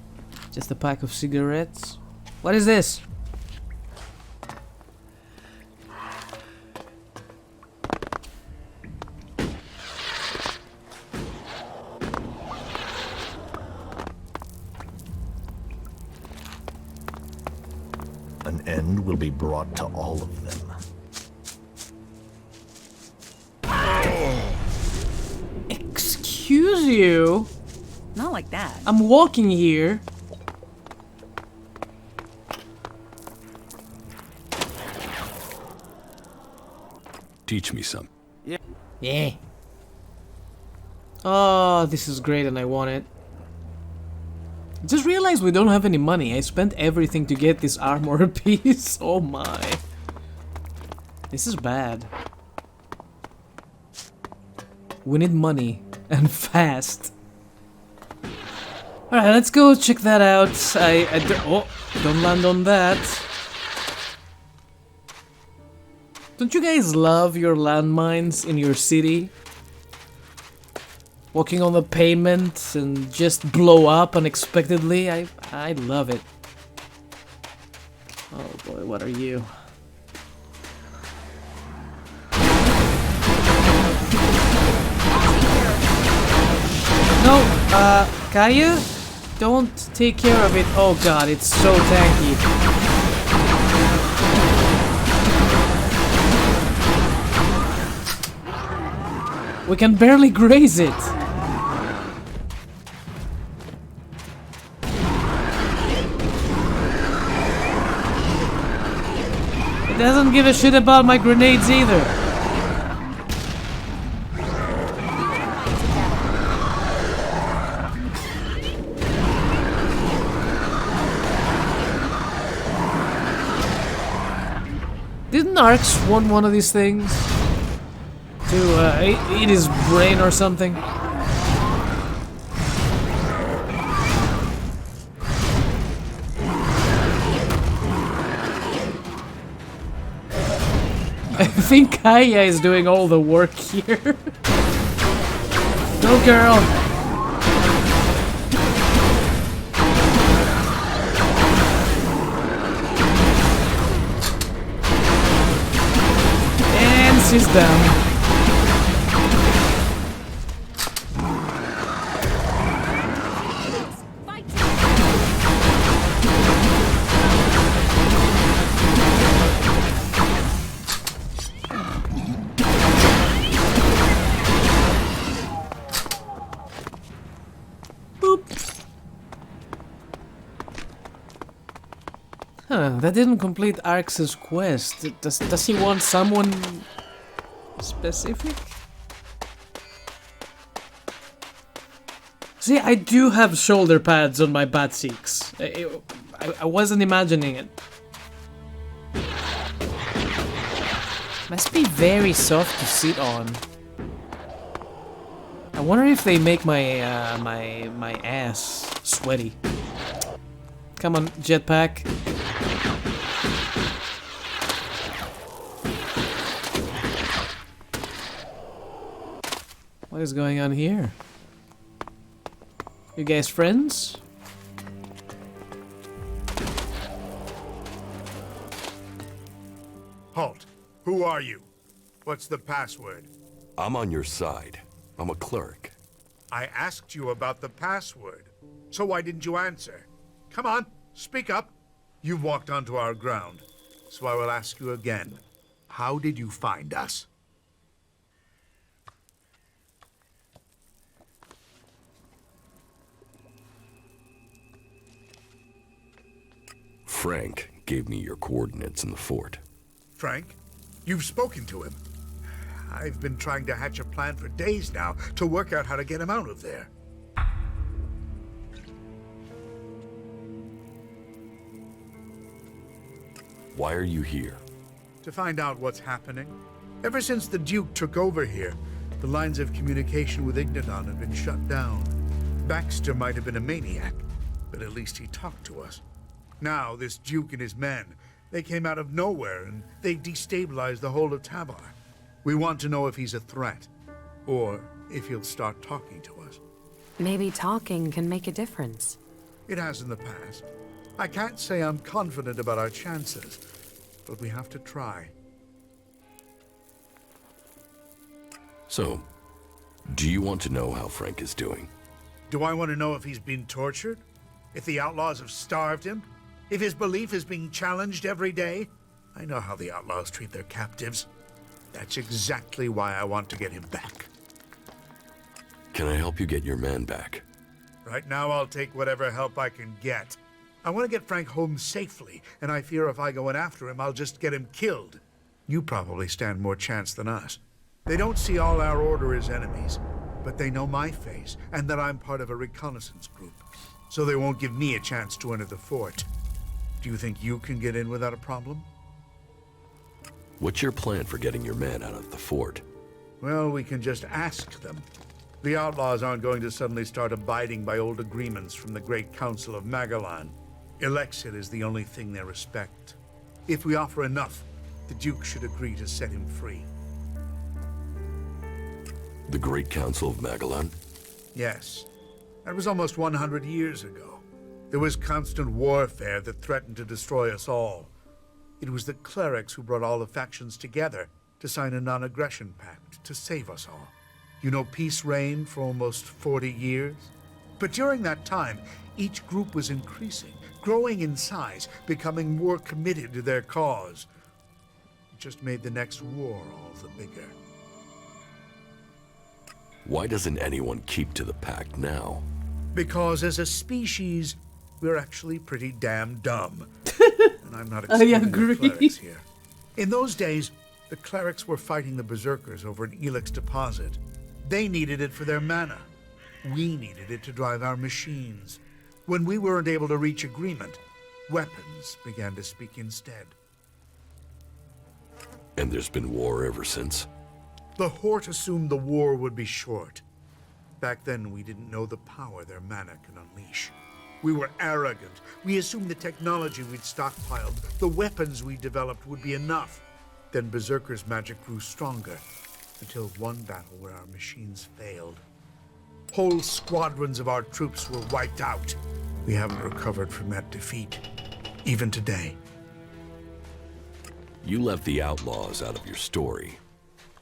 Just a pack of cigarettes. What is this? An end will be brought to all of them. you. Not like that. I'm walking here. Teach me some. Yeah. Oh, this is great and I want it. Just realized we don't have any money. I spent everything to get this armor piece. Oh my. This is bad. We need money. And fast. Alright, let's go check that out. Oh, don't land on that. Don't you guys love your landmines in your city? Walking on the pavement and just blow up unexpectedly? I love it. Oh boy, what are you? No, Kaya? Don't take care of it. Oh god, it's so tanky. We can barely graze it. It doesn't give a shit about my grenades either. Didn't Arx want one of these things? To eat his brain or something? I think Kaya is doing all the work here. Go girl! And she's down. Huh, that didn't complete Arx's quest. Does he want someone specific? See, I do have shoulder pads on my bat seeks. I wasn't imagining it. Must be very soft to sit on. I wonder if they make my my ass sweaty. Come on, jetpack. What is going on here? You guys friends? Halt. Who are you? What's the password? I'm on your side. I'm a cleric. I asked you about the password. So why didn't you answer? Come on, speak up. You've walked onto our ground, so I will ask you again. How did you find us? Frank gave me your coordinates in the fort. Frank? You've spoken to him. I've been trying to hatch a plan for days now to work out how to get him out of there. Why are you here? To find out what's happening. Ever since the Duke took over here, the lines of communication with Igniton have been shut down. Baxter might have been a maniac, but at least he talked to us. Now, this Duke and his men, they came out of nowhere and they destabilized the whole of Tabar. We want to know if he's a threat, or if he'll start talking to us. Maybe talking can make a difference. It has in the past. I can't say I'm confident about our chances, but we have to try. So, do you want to know how Frank is doing? Do I want to know if he's been tortured? If the outlaws have starved him? If his belief is being challenged every day? I know how the outlaws treat their captives. That's exactly why I want to get him back. Can I help you get your man back? Right now, I'll take whatever help I can get. I want to get Frank home safely, and I fear if I go in after him, I'll just get him killed. You probably stand more chance than us. They don't see all our order as enemies, but they know my face, and that I'm part of a reconnaissance group. So they won't give me a chance to enter the fort. Do you think you can get in without a problem? What's your plan for getting your man out of the fort? Well, we can just ask them. The outlaws aren't going to suddenly start abiding by old agreements from the Great Council of Magellan. Elex is the only thing they respect. If we offer enough, the Duke should agree to set him free. The Great Council of Magellan? Yes. That was almost 100 years ago. There was constant warfare that threatened to destroy us all. It was the clerics who brought all the factions together to sign a non-aggression pact to save us all. You know, peace reigned for almost 40 years. But during that time, each group was increasing, growing in size, becoming more committed to their cause. It just made the next war all the bigger. Why doesn't anyone keep to the pact now? Because as a species, we're actually pretty damn dumb. And I'm not excluding the clerics here. In those days, the clerics were fighting the berserkers over an Elex deposit. They needed it for their mana. We needed it to drive our machines. When we weren't able to reach agreement, weapons began to speak instead. And there's been war ever since? The Horde assumed the war would be short. Back then, we didn't know the power their mana can unleash. We were arrogant. We assumed the technology we'd stockpiled, the weapons we developed would be enough. Then Berserker's magic grew stronger, until one battle where our machines failed. Whole squadrons of our troops were wiped out. We haven't recovered from that defeat, even today. You left the outlaws out of your story.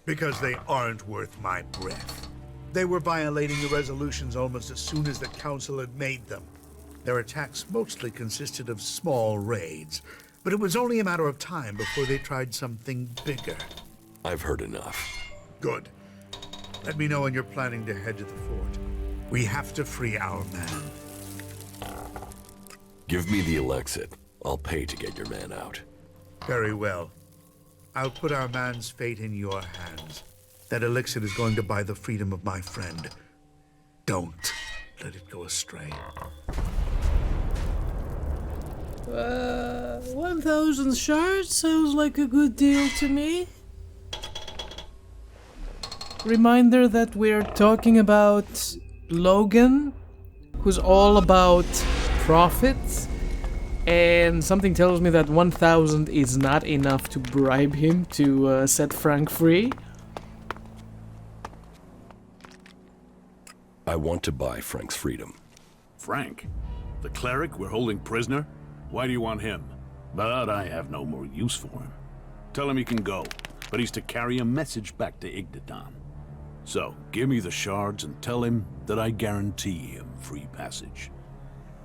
Because they aren't worth my breath. They were violating the resolutions almost as soon as the Council had made them. Their attacks mostly consisted of small raids, but it was only a matter of time before they tried something bigger. I've heard enough. Good. Let me know when you're planning to head to the fort. We have to free our man. Give me the Elexit. I'll pay to get your man out. Very well. I'll put our man's fate in your hands. That elixir is going to buy the freedom of my friend. Don't let it go astray. 1,000 shards sounds like a good deal to me. Reminder that we're talking about Logan, who's all about profit, and something tells me that 1,000 is not enough to bribe him to set Frank free. I want to buy Frank's freedom. Frank? The cleric we're holding prisoner? Why do you want him? But I have no more use for him. Tell him he can go, but he's to carry a message back to Igniton. So, give me the shards and tell him that I guarantee him free passage.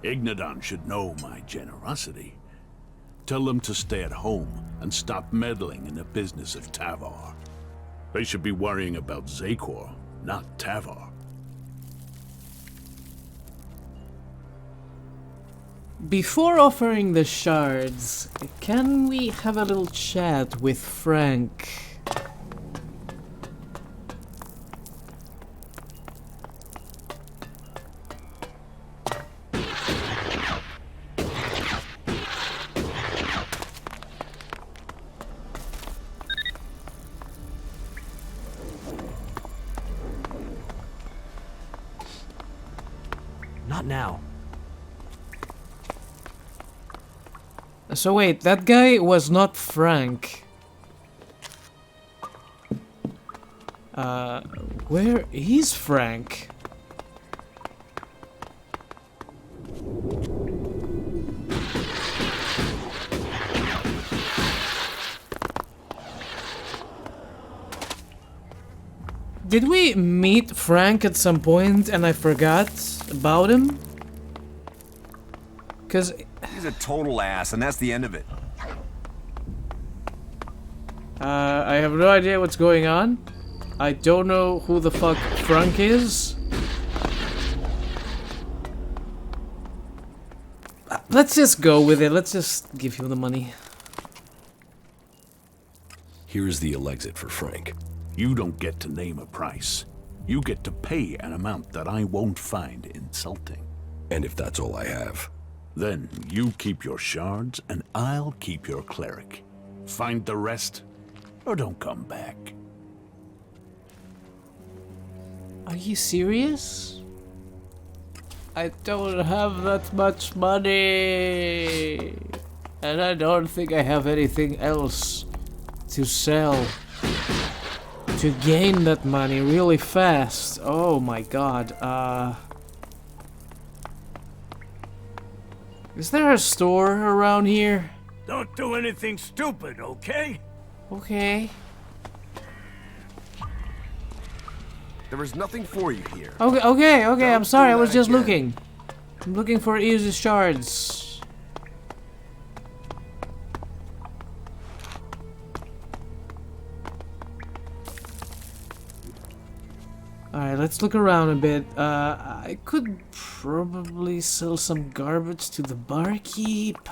Igniton should know my generosity. Tell them to stay at home and stop meddling in the business of Tavar. They should be worrying about Zakor, not Tavar. Before offering the shards, can we have a little chat with Frank? Not now. So wait, that guy was not Frank. Where is Frank? Did we meet Frank at some point and I forgot about him? 'Cause he's a total ass, and that's the end of it. I have no idea what's going on. I don't know who the fuck Frank is. Let's just go with it. Let's just give him the money. Here's the exit for Frank. You don't get to name a price. You get to pay an amount that I won't find insulting. And if that's all I have? Then you keep your shards, and I'll keep your cleric. Find the rest, or don't come back. Are you serious? I don't have that much money. And I don't think I have anything else to sell to gain that money really fast. Oh my god. Is there a store around here? Don't do anything stupid, okay? Okay. There is nothing for you here. Okay, I'm sorry, I was just again. looking. I'm looking for easy shards. Alright, let's look around a bit. I could probably sell some garbage to the barkeep.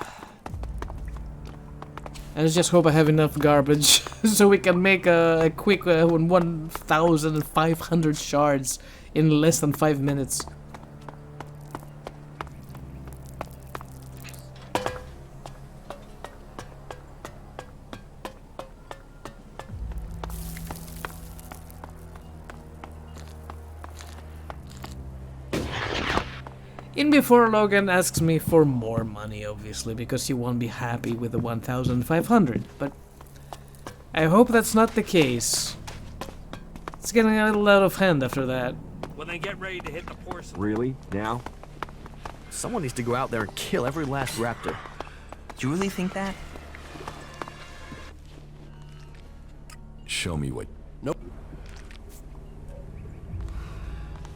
I just hope I have enough garbage so we can make a quick 1,500 shards in less than 5 minutes. In before Logan asks me for more money, obviously, because he won't be happy with the 1,500, but I hope that's not the case. It's getting a little out of hand after that. When they get ready to hit the porcelain. Really? Now? Someone needs to go out there and kill every last raptor. Do you really think that? Show me what... Nope.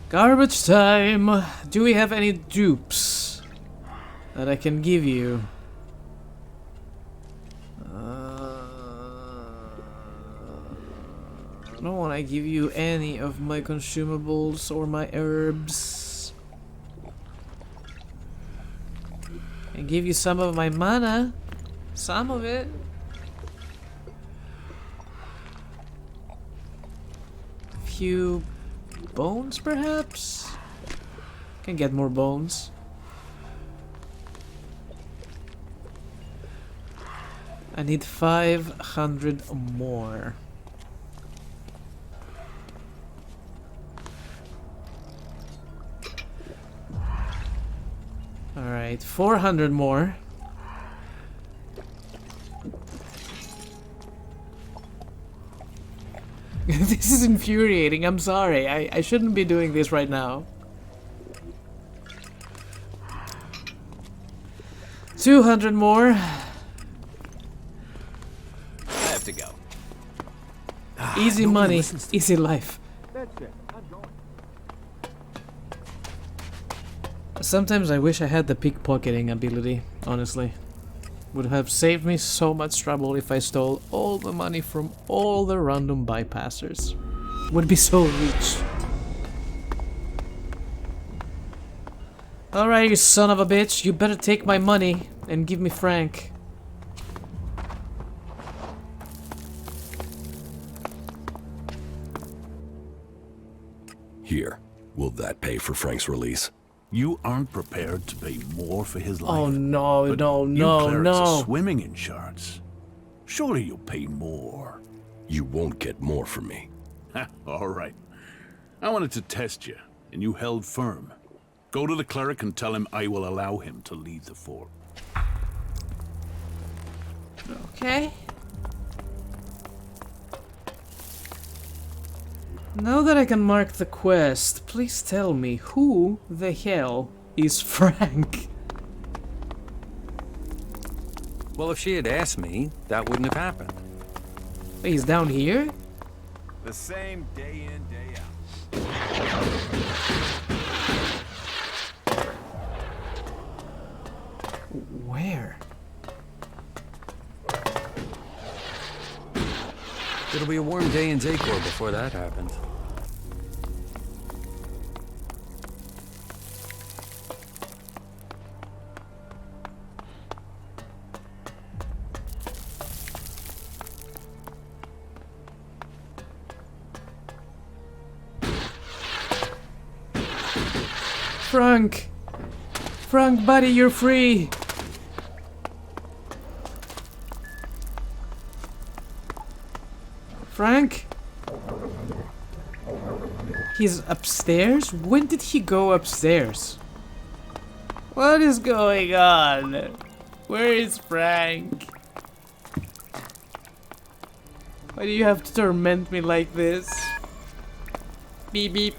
Garbage time! Do we have any dupes that I can give you? I don't want to give you any of my consumables or my herbs. I give you some of my mana. Some of it. A few bones, perhaps? Can get more bones. I need 500 more. Alright, 400 more. This is infuriating, I'm sorry. I shouldn't be doing this right now. 200 more. I have to go. Easy money, easy life. That's it. I'm going. Sometimes I wish I had the pickpocketing ability, honestly. Would have saved me so much trouble if I stole all the money from all the random bypassers. Would be so rich. Alright, you son of a bitch, you better take my money and give me Frank. Here. Will that pay for Frank's release? You aren't prepared to pay more for his life. Oh no, but no, you no, clerics no. are swimming in shards. Surely you'll pay more. You won't get more from me. All right. I wanted to test you, and you held firm. Go to the cleric and tell him I will allow him to leave the fort. Okay. Now that I can mark the quest, please tell me who the hell is Frank? Well, if she had asked me, that wouldn't have happened. Wait, he's down here? The same day in, day out. Where? It'll be a warm day in Zacor before that happens. Frank! Frank, buddy, you're free! Frank? He's upstairs? When did he go upstairs? What is going on? Where is Frank? Why do you have to torment me like this? Beep beep.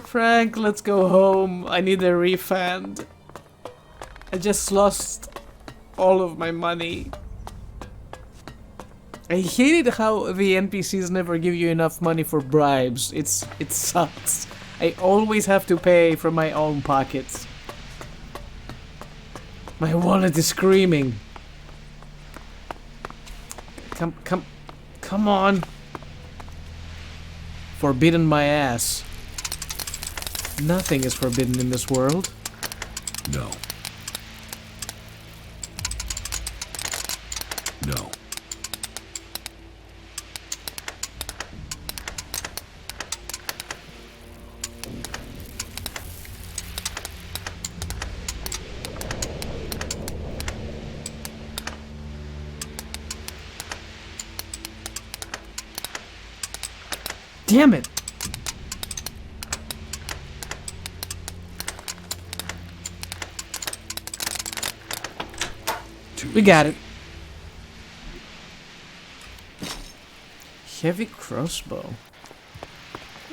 Frank, let's go home. I need a refund. I just lost all of my money. I hated how the NPCs never give you enough money for bribes. It sucks. I always have to pay from my own pockets. My wallet is screaming. Come on. Forbidden my ass. Nothing is forbidden in this world. No. No. Damn it! We got it. Heavy crossbow.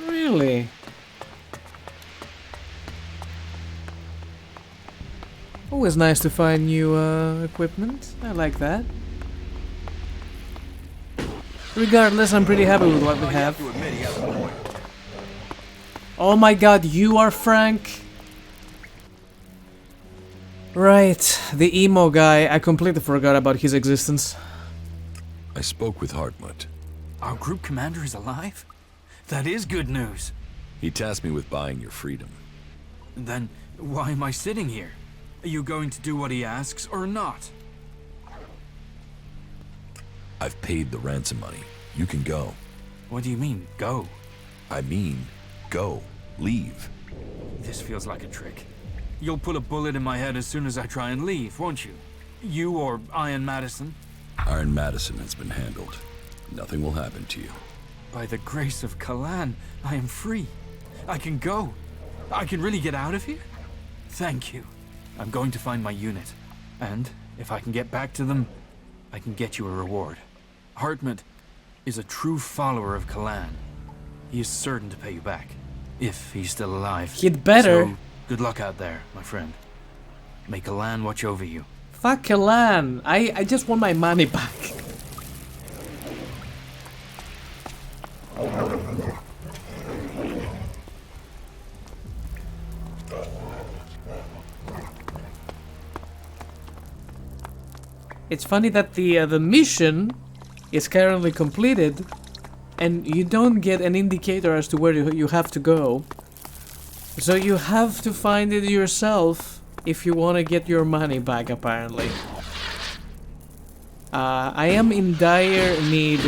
Really? Always nice to find new equipment. I like that. Regardless, I'm pretty happy with what we have. Oh my god, you are Frank? Right, the emo guy. I completely forgot about his existence. I spoke with Hartmut. Our group commander is alive? That is good news. He tasked me with buying your freedom. Then why am I sitting here? Are you going to do what he asks or not? I've paid the ransom money. You can go. What do you mean, go? I mean, go. Leave. This feels like a trick. You'll put a bullet in my head as soon as I try and leave, won't you? You or Iron Madison? Iron Madison has been handled. Nothing will happen to you. By the grace of Kalan, I am free. I can go. I can really get out of here? Thank you. I'm going to find my unit. And if I can get back to them, I can get you a reward. Hartmut is a true follower of Kalan. He is certain to pay you back. If he's still alive. He'd better. So, good luck out there, my friend. May Kalan watch over you. Fuck Kalan. I just want my money back. It's funny that the mission is currently completed, and you don't get an indicator as to where you have to go. So you have to find it yourself if you want to get your money back, apparently. I am in dire need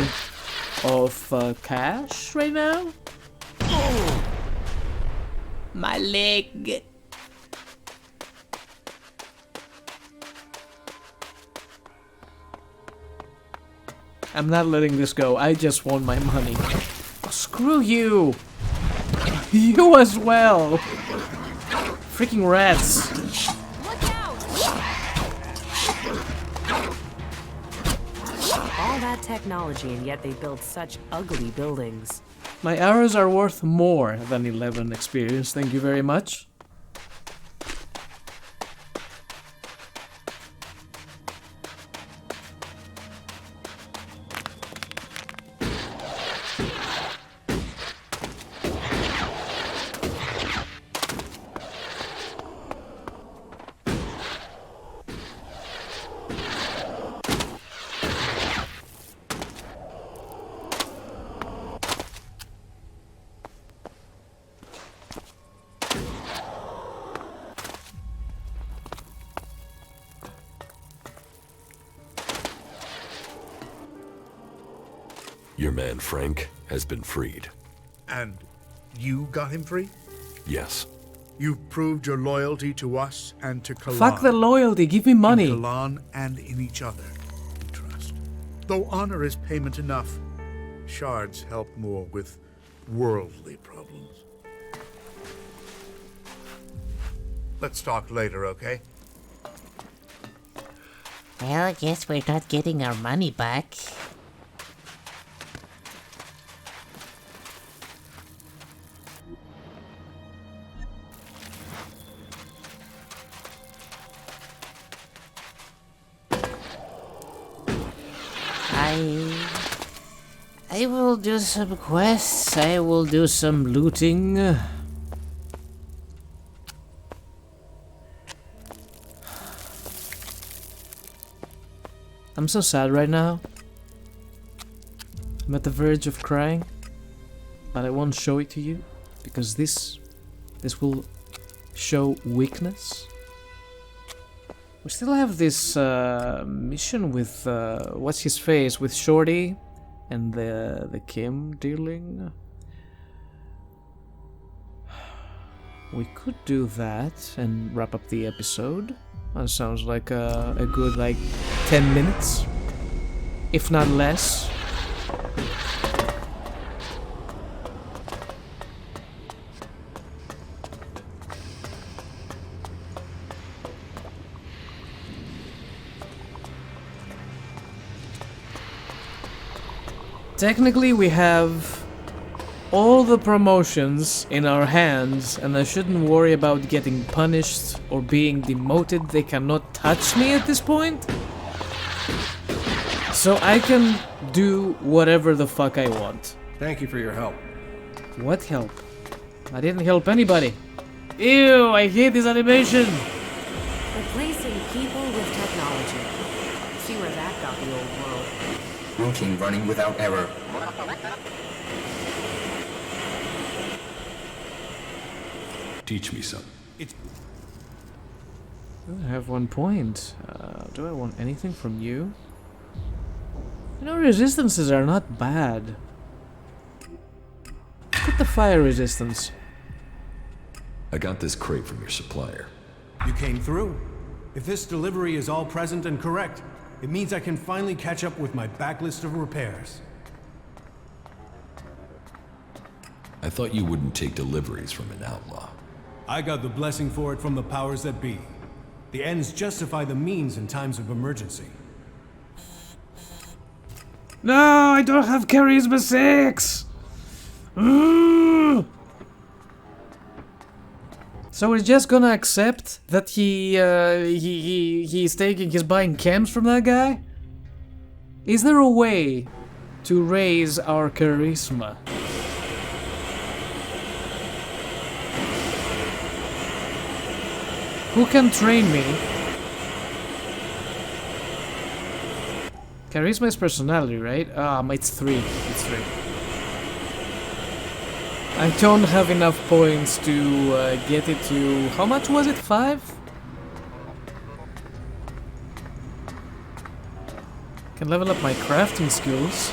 of cash right now. Oh! My leg. I'm not letting this go. I just want my money. Oh, screw you. You as well. Freaking rats. Look out! All that technology, and yet they build such ugly buildings. My arrows are worth more than 11 experience. Thank you very much. Your man Frank has been freed. And you got him free? Yes. You've proved your loyalty to us and to Kalan. Fuck the loyalty, give me money. In Kalan and in each other, we trust. Though honor is payment enough, shards help more with worldly problems. Let's talk later, okay? Well, I guess we're not getting our money back. I will do some quests, I will do some looting. I'm so sad right now. I'm at the verge of crying, but I won't show it to you because this will show weakness. We still have this mission with what's his face, with Shorty and the Kim dealing. We could do that and wrap up the episode. That sounds like a good 10 minutes, if not less. Technically, we have all the promotions in our hands, and I shouldn't worry about getting punished or being demoted. They cannot touch me at this point. So I can do whatever the fuck I want. Thank you for your help. What help? I didn't help anybody. Ew, I hate this animation. Replacing people with technology. See where that got the old world. Routine running without error. Teach me some. I have 1 point. Do I want anything from you? You know, resistances are not bad. Put the fire resistance. I got this crate from your supplier. You came through. If this delivery is all present and correct, it means I can finally catch up with my backlist of repairs. I thought you wouldn't take deliveries from an outlaw. I got the blessing for it from the powers that be. The ends justify the means in times of emergency. No, I don't have charisma 6. So we're just gonna accept that he's buying chems from that guy? Is there a way to raise our charisma? Who can train me? Charisma is personality, right? It's 3. It's 3. I don't have enough points to get it to... How much was it? 5? Can level up my crafting skills.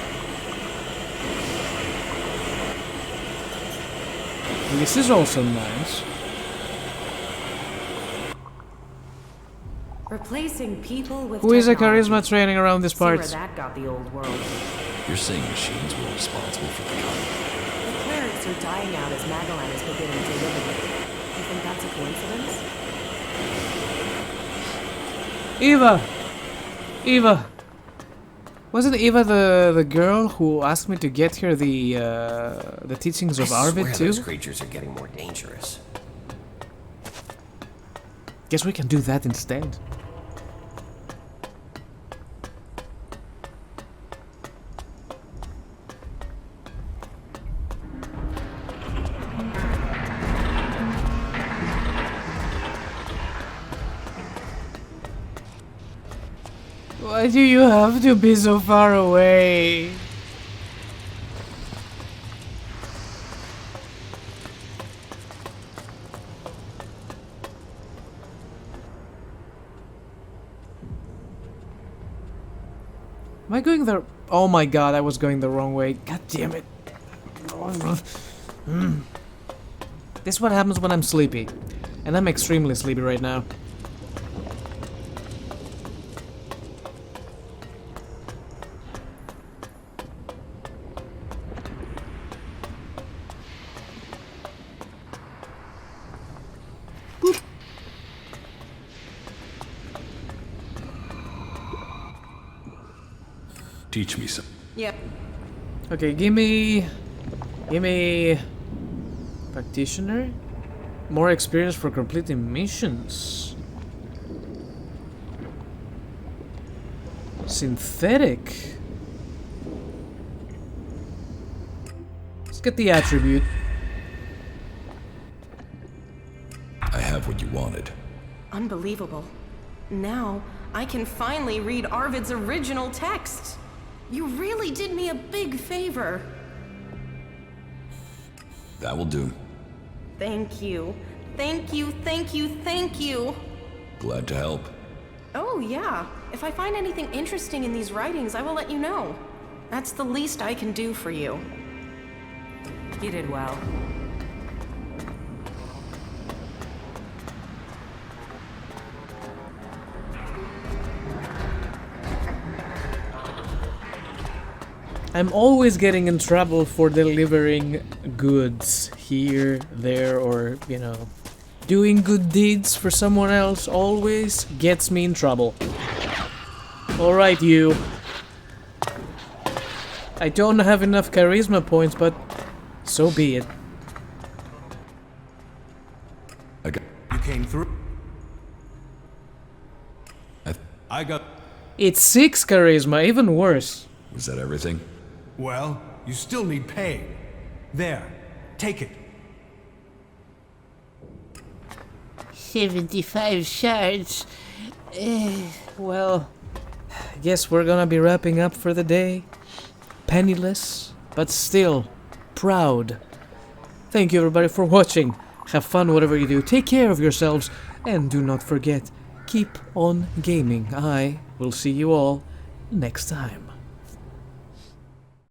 This is also nice. Replacing people with Who is a technology. charisma training around this part? See where that got the old world. You're saying machines were responsible for the gun? The clerics are dying out as Magellan is beginning to eliminate. You think that's a coincidence? Eva! Wasn't Eva the girl who asked me to get her the teachings of Arvid too? Those creatures are getting more dangerous. Guess we can do that instead. Why do you have to be so far away? Am I going the... Oh my god, I was going the wrong way. God damn it. This is what happens when I'm sleepy. And I'm extremely sleepy right now. Teach me some. Yep. Okay, give me practitioner. More experience for completing missions. Synthetic. Let's get the attribute. I have what you wanted. Unbelievable. Now, I can finally read Arvid's original text. You really did me a big favor. That will do. Thank you. Thank you, thank you, thank you. Glad to help. Oh, yeah. If I find anything interesting in these writings, I will let you know. That's the least I can do for you. You did well. I'm always getting in trouble for delivering goods here, there, or, you know, doing good deeds for someone else always gets me in trouble. Alright, you. I don't have enough charisma points, but so be it. You came through. I got... It's 6 charisma, even worse. Was that everything? Well, you still need paying. There, take it. 75 shards. Well, I guess we're gonna be wrapping up for the day. Penniless, but still proud. Thank you everybody for watching. Have fun whatever you do. Take care of yourselves. And do not forget, keep on gaming. I will see you all next time.